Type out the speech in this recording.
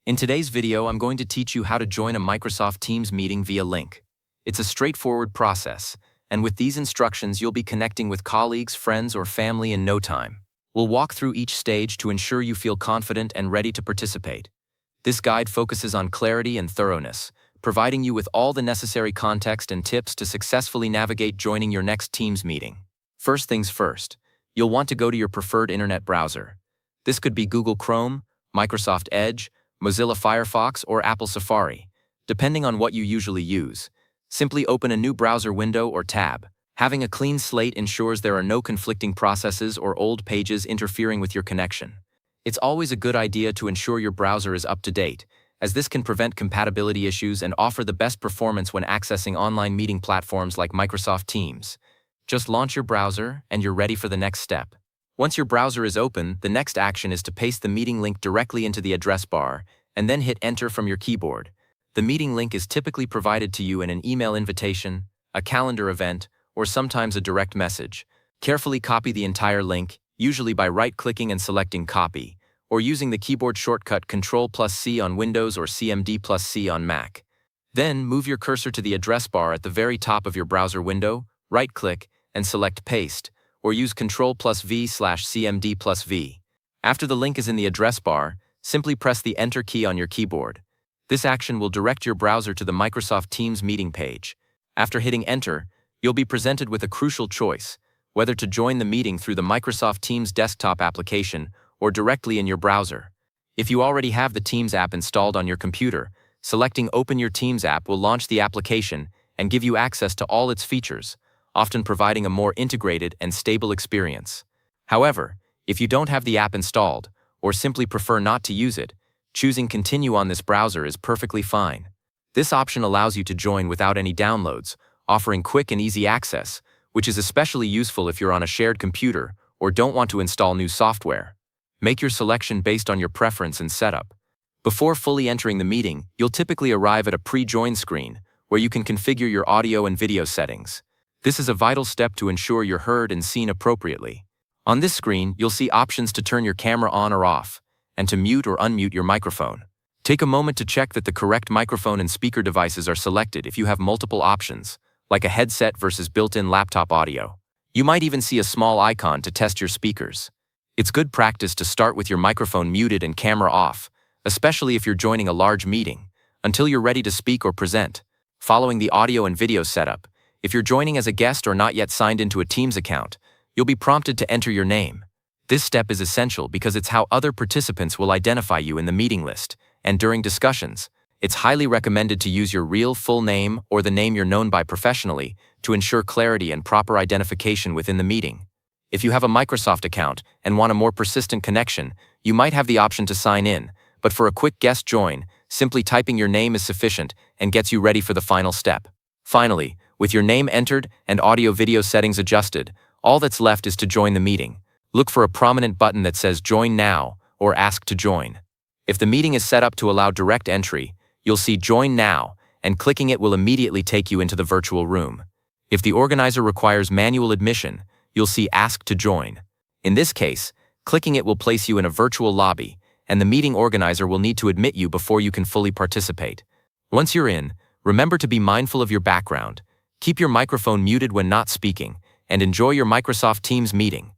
In today's video, I'm going to teach you how to join a Microsoft Teams meeting via link. It's a straightforward process, and with these instructions, you'll be connecting with colleagues, friends, or family in no time. We'll walk through each stage to ensure you feel confident and ready to participate. This guide focuses on clarity and thoroughness, providing you with all the necessary context and tips to successfully navigate joining your next Teams meeting. First things first, you'll want to go to your preferred internet browser. This could be Google Chrome, Microsoft Edge, Mozilla Firefox, or Apple Safari, depending on what you usually use. Simply open a new browser window or tab. Having a clean slate ensures there are no conflicting processes or old pages interfering with your connection. It's always a good idea to ensure your browser is up to date, as this can prevent compatibility issues and offer the best performance when accessing online meeting platforms like Microsoft Teams. Just launch your browser and you're ready for the next step. Once your browser is open, the next action is to paste the meeting link directly into the address bar and then hit enter from your keyboard. The meeting link is typically provided to you in an email invitation, a calendar event, or sometimes a direct message. Carefully copy the entire link, usually by right-clicking and selecting Copy, or using the keyboard shortcut Ctrl+C on Windows or CMD+C on Mac. Then move your cursor to the address bar at the very top of your browser window, right-click, and select Paste, or use Ctrl+V/CMD+V. After the link is in the address bar, simply press the Enter key on your keyboard. This action will direct your browser to the Microsoft Teams meeting page. After hitting Enter, you'll be presented with a crucial choice, whether to join the meeting through the Microsoft Teams desktop application or directly in your browser. If you already have the Teams app installed on your computer, selecting Open Your Teams app will launch the application and give you access to all its features, often providing a more integrated and stable experience. However, if you don't have the app installed, or simply prefer not to use it, choosing Continue on this browser is perfectly fine. This option allows you to join without any downloads, offering quick and easy access, which is especially useful if you're on a shared computer or don't want to install new software. Make your selection based on your preference and setup. Before fully entering the meeting, you'll typically arrive at a pre-join screen, where you can configure your audio and video settings. This is a vital step to ensure you're heard and seen appropriately. On this screen, you'll see options to turn your camera on or off, and to mute or unmute your microphone. Take a moment to check that the correct microphone and speaker devices are selected if you have multiple options, like a headset versus built-in laptop audio. You might even see a small icon to test your speakers. It's good practice to start with your microphone muted and camera off, especially if you're joining a large meeting, until you're ready to speak or present. Following the audio and video setup, if you're joining as a guest or not yet signed into a Teams account, you'll be prompted to enter your name. This step is essential because it's how other participants will identify you in the meeting list, and during discussions, it's highly recommended to use your real full name or the name you're known by professionally to ensure clarity and proper identification within the meeting. If you have a Microsoft account and want a more persistent connection, you might have the option to sign in, but for a quick guest join, simply typing your name is sufficient and gets you ready for the final step. Finally, with your name entered and audio-video settings adjusted, all that's left is to join the meeting. Look for a prominent button that says Join Now or Ask to Join. If the meeting is set up to allow direct entry, you'll see Join Now, and clicking it will immediately take you into the virtual room. If the organizer requires manual admission, you'll see Ask to Join. In this case, clicking it will place you in a virtual lobby, and the meeting organizer will need to admit you before you can fully participate. Once you're in, remember to be mindful of your background. Keep your microphone muted when not speaking, and enjoy your Microsoft Teams meeting.